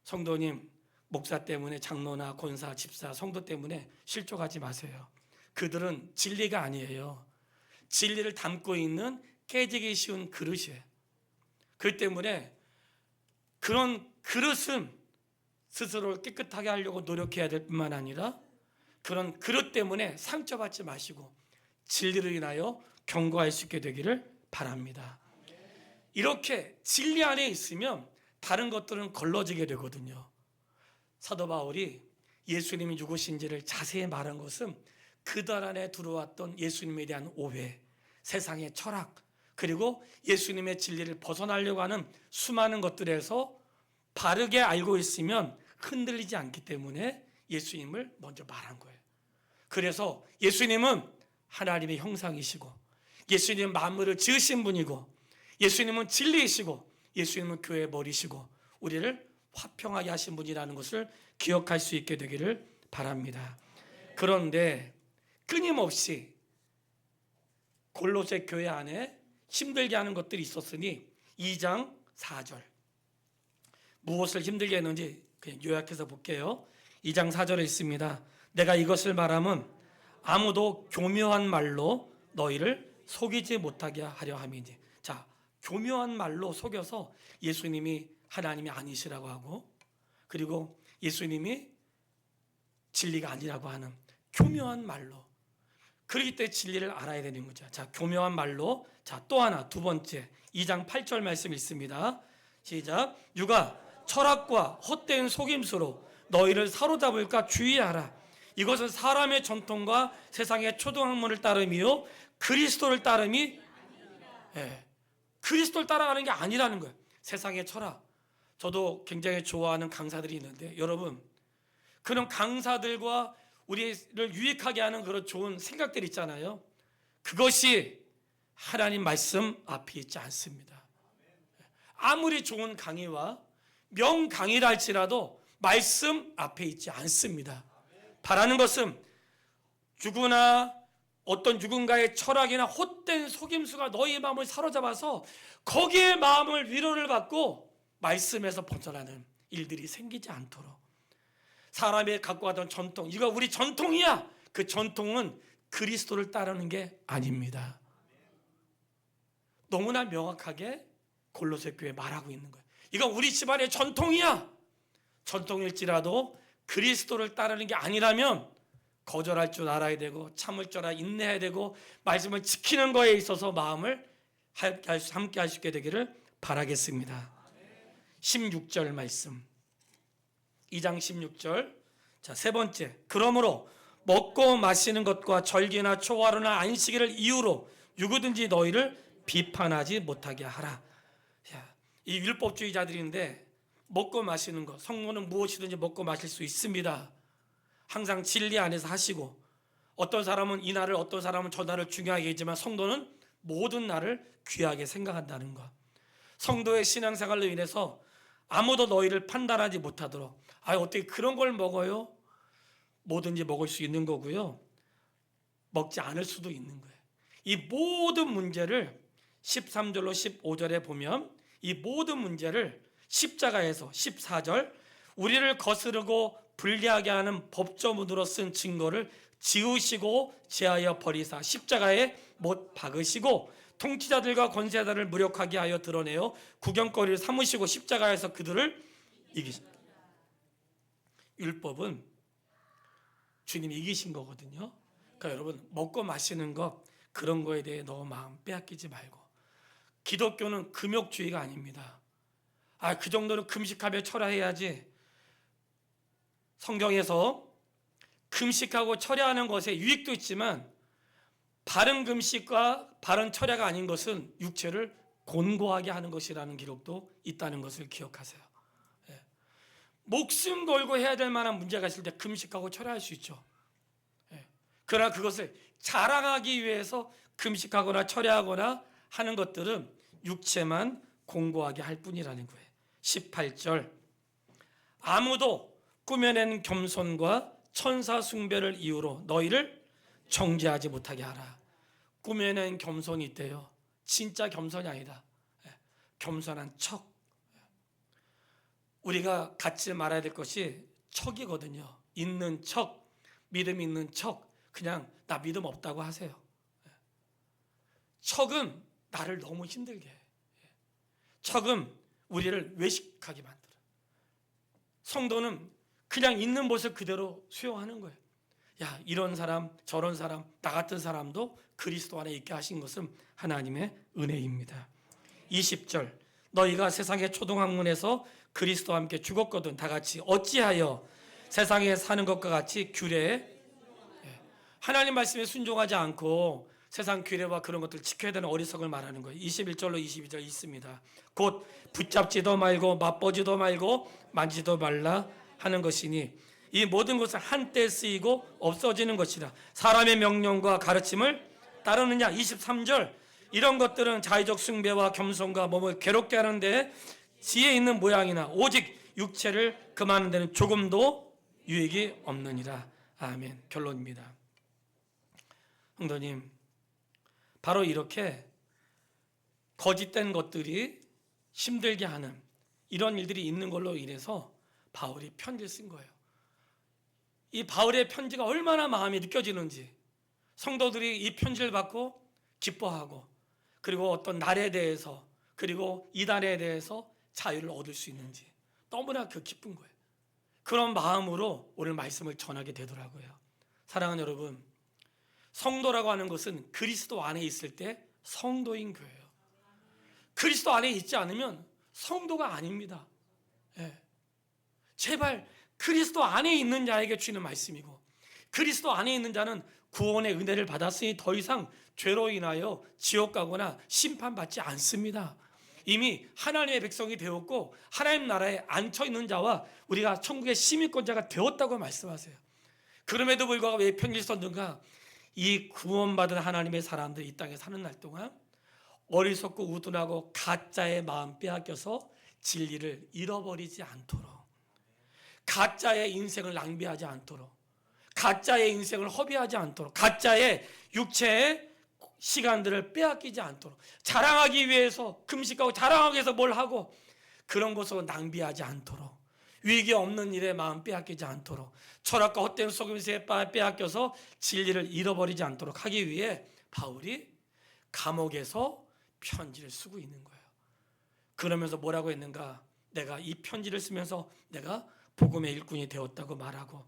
성도님, 목사 때문에 장로나 권사, 집사, 성도 때문에 실족하지 마세요. 그들은 진리가 아니에요. 진리를 담고 있는 깨지기 쉬운 그릇이에요. 그 때문에 그런 그릇은 스스로를 깨끗하게 하려고 노력해야 될 뿐만 아니라 그런 그릇 때문에 상처받지 마시고 진리를 인하여 경고할 수 있게 되기를 바랍니다. 이렇게 진리 안에 있으면 다른 것들은 걸러지게 되거든요. 사도 바울이 예수님이 누구신지를 자세히 말한 것은 그들 안에 들어왔던 예수님에 대한 오해, 세상의 철학, 그리고 예수님의 진리를 벗어나려고 하는 수많은 것들에서 바르게 알고 있으면 흔들리지 않기 때문에 예수님을 먼저 말한 거예요. 그래서 예수님은 하나님의 형상이시고 예수님은 만물을 지으신 분이고 예수님은 진리이시고 예수님은 교회의 머리시고 우리를 화평하게 하신 분이라는 것을 기억할 수 있게 되기를 바랍니다. 그런데 끊임없이 골로새 교회 안에 힘들게 하는 것들이 있었으니 2장 4절 무엇을 힘들게 했는지 그냥 요약해서 볼게요. 2장 4절에 있습니다. 내가 이것을 말함은 아무도 교묘한 말로 너희를 속이지 못하게 하려 함이니. 자, 교묘한 말로 속여서 예수님이 하나님이 아니시라고 하고 그리고 예수님이 진리가 아니라고 하는 교묘한 말로 그렇기 때문에 진리를 알아야 되는 거죠. 자, 교묘한 말로. 자, 또 하나 두 번째 2장 8절 말씀 있습니다. 시작. 누가 철학과 헛된 속임수로 너희를 사로잡을까 주의하라. 이것은 사람의 전통과 세상의 초등학문을 따름이요 그리스도를 따름이 그리스도를 따라가는 게 아니라는 거예요. 세상의 철학. 저도 굉장히 좋아하는 강사들이 있는데 여러분 그런 강사들과 우리를 유익하게 하는 그런 좋은 생각들 있잖아요. 그것이 하나님 말씀 앞에 있지 않습니다. 아무리 좋은 강의와 명강의라 할지라도 말씀 앞에 있지 않습니다. 바라는 것은 누구나 어떤 누군가의 철학이나 헛된 속임수가 너희의 마음을 사로잡아서 거기에 마음을 위로를 받고 말씀에서 벗어나는 일들이 생기지 않도록 사람이 갖고 가던 전통, 이거 우리 전통이야. 그 전통은 그리스도를 따르는 게 아닙니다. 너무나 명확하게 골로새 교회에 말하고 있는 거예요. 이거 우리 집안의 전통이야. 전통일지라도 그리스도를 따르는 게 아니라면 거절할 줄 알아야 되고 참을 줄 알아야 인내해야 되고 말씀을 지키는 거에 있어서 마음을 함께 할 수 있게 되기를 바라겠습니다. 16절 말씀 2장 16절 자, 세 번째 그러므로 먹고 마시는 것과 절기나 초하루나 안식일을 이유로 누구든지 너희를 비판하지 못하게 하라. 이 율법주의자들인데 먹고 마시는 것 성도는 무엇이든지 먹고 마실 수 있습니다. 항상 진리 안에서 하시고 어떤 사람은 이 날을 어떤 사람은 저 날을 중요하게 하지만 성도는 모든 날을 귀하게 생각한다는 것. 성도의 신앙생활로 인해서 아무도 너희를 판단하지 못하도록, 어떻게 그런 걸 먹어요? 뭐든지 먹을 수 있는 거고요, 먹지 않을 수도 있는 거예요. 이 모든 문제를 13절로 15절에 보면 이 모든 문제를 십자가에서 14절, 우리를 거스르고 불리하게 하는 법조문으로 쓴 증거를 지우시고 제하여 버리사 십자가에 못 박으시고 통치자들과 권세자들을 무력하게 하여 드러내어 구경거리를 삼으시고 십자가에서 그들을 이기십니다. 율법은 주님이 이기신 거거든요. 그러니까 여러분, 먹고 마시는 것, 그런 거에 대해 너무 마음 빼앗기지 말고. 기독교는 금욕주의가 아닙니다. 그 정도는 금식하며 철야해야지. 성경에서 금식하고 철야하는 것에 유익도 있지만 바른 금식과 바른 철야가 아닌 것은 육체를 곤고하게 하는 것이라는 기록도 있다는 것을 기억하세요. 목숨 걸고 해야 될 만한 문제가 있을 때 금식하고 철야할 수 있죠. 그러나 그것을 자랑하기 위해서 금식하거나 철야하거나 하는 것들은 육체만 공고하게 할 뿐이라는 거예요. 18절, 아무도 꾸며낸 겸손과 천사 숭배를 이유로 너희를 정죄하지 못하게 하라. 꾸며낸 겸손이 있대요. 진짜 겸손이 아니다. 겸손한 척. 우리가 갖지 말아야 될 것이 척이거든요. 있는 척, 믿음 있는 척. 그냥 나 믿음 없다고 하세요. 척은 나를 너무 힘들게 해. 척은 우리를 외식하게 만들어. 성도는 그냥 있는 모습 그대로 수용하는 거예요. 이런 사람 저런 사람 나 같은 사람도 그리스도 안에 있게 하신 것은 하나님의 은혜입니다. 20절, 너희가 세상의 초동학문에서 그리스도와 함께 죽었거든 다 같이 어찌하여 세상에 사는 것과 같이 규례에, 하나님 말씀에 순종하지 않고 세상 규례와 그런 것들 지켜야 되는 어리석을 말하는 거예요. 21절로 22절 있습니다. 곧 붙잡지도 말고 맛보지도 말고 만지도 말라 하는 것이니 이 모든 것은 한때 쓰이고 없어지는 것이라. 사람의 명령과 가르침을 따르느냐. 23절, 이런 것들은 자의적 숭배와 겸손과 몸을 괴롭게 하는데 지혜 있는 모양이나 오직 육체를 금하는 데는 조금도 유익이 없느니라. 아멘. 결론입니다. 성도님, 바로 이렇게 거짓된 것들이 힘들게 하는 이런 일들이 있는 걸로 인해서 바울이 편지를 쓴 거예요. 이 바울의 편지가 얼마나 마음이 느껴지는지, 성도들이 이 편지를 받고 기뻐하고, 그리고 어떤 날에 대해서, 그리고 이단에 대해서 자유를 얻을 수 있는지 너무나 기쁜 거예요. 그런 마음으로 오늘 말씀을 전하게 되더라고요. 사랑하는 여러분, 성도라고 하는 것은 그리스도 안에 있을 때 성도인 거예요. 그리스도 안에 있지 않으면 성도가 아닙니다. 제발 그리스도 안에 있는 자에게 주는 말씀이고, 그리스도 안에 있는 자는 구원의 은혜를 받았으니 더 이상 죄로 인하여 지옥 가거나 심판받지 않습니다. 이미 하나님의 백성이 되었고 하나님 나라에 앉혀있는 자와 우리가 천국의 시민권자가 되었다고 말씀하세요. 그럼에도 불구하고 왜 편지를 썼는가? 이 구원받은 하나님의 사람들이 이 땅에 사는 날 동안 어리석고 우둔하고 가짜의 마음 빼앗겨서 진리를 잃어버리지 않도록, 가짜의 인생을 낭비하지 않도록, 가짜의 인생을 허비하지 않도록, 가짜의 육체의 시간들을 빼앗기지 않도록, 자랑하기 위해서 금식하고 자랑하기 위해서 뭘 하고 그런 것으로 낭비하지 않도록, 위기 없는 일에 마음 빼앗기지 않도록, 철학과 헛된 속임수에 빼앗겨서 진리를 잃어버리지 않도록 하기 위해 바울이 감옥에서 편지를 쓰고 있는 거예요. 그러면서 뭐라고 했는가? 내가 이 편지를 쓰면서 내가 복음의 일꾼이 되었다고 말하고,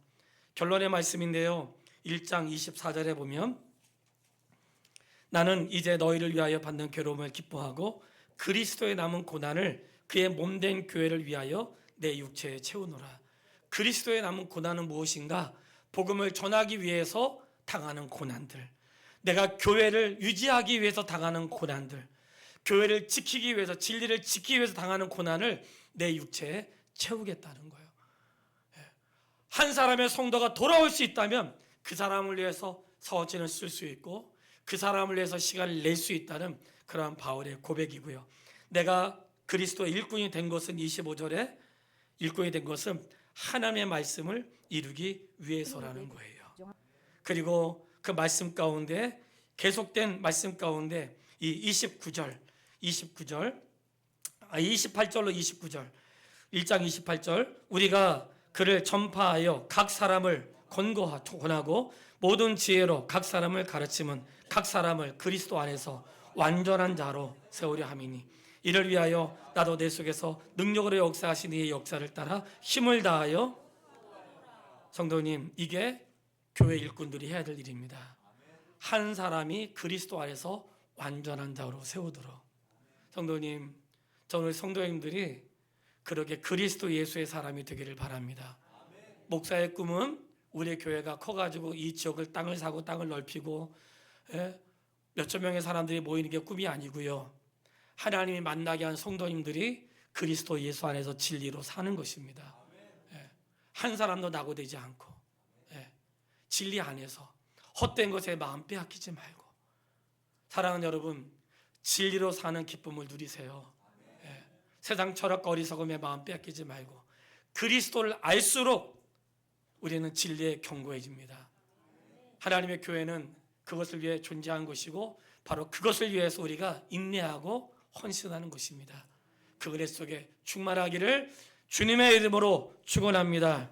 결론의 말씀인데요, 1장 24절에 보면 나는 이제 너희를 위하여 받는 괴로움을 기뻐하고 그리스도의 남은 고난을 그의 몸된 교회를 위하여 내 육체에 채우노라. 그리스도의 남은 고난은 무엇인가? 복음을 전하기 위해서 당하는 고난들, 내가 교회를 유지하기 위해서 당하는 고난들, 교회를 지키기 위해서, 진리를 지키기 위해서 당하는 고난을 내 육체에 채우겠다는 거예요. 한 사람의 성도가 돌아올 수 있다면 그 사람을 위해서 서신을 쓸 수 있고, 그 사람을 위해서 시간을 낼 수 있다는 그러한 바울의 고백이고요. 내가 그리스도의 일꾼이 된 것은 25절에 일꾼이 된 것은 하나님의 말씀을 이루기 위해서라는 거예요. 그리고 그 말씀 가운데 계속된 말씀 가운데 이 28절로 29절 1장 28절 우리가 그를 전파하여 각 사람을 권고하고 모든 지혜로 각 사람을 가르치면 각 사람을 그리스도 안에서 완전한 자로 세우려 함이니 이를 위하여 나도 내 속에서 능력으로 역사하신 이의 역사를 따라 힘을 다하여 성도님 이게 교회 일꾼들이 해야 될 일입니다. 한 사람이 그리스도 안에서 완전한 자로 세우도록. 성도님, 저는 성도님들이 그렇게 그리스도 예수의 사람이 되기를 바랍니다. 목사의 꿈은 우리 교회가 커가지고 이 지역을 땅을 사고 땅을 넓히고 몇천 명의 사람들이 모이는 게 꿈이 아니고요. 하나님이 만나게 한 성도님들이 그리스도 예수 안에서 진리로 사는 것입니다. 한 사람도 낙오되지 않고 진리 안에서 헛된 것에 마음 빼앗기지 말고 사랑하는 여러분 진리로 사는 기쁨을 누리세요. 세상 철학과 어리석음에 마음 빼앗기지 말고 그리스도를 알수록 우리는 진리에 견고해집니다. 하나님의 교회는 그것을 위해 존재한 것이고 바로 그것을 위해서 우리가 인내하고 헌신하는 것입니다. 그 은혜 속에 충만하기를 주님의 이름으로 축원합니다.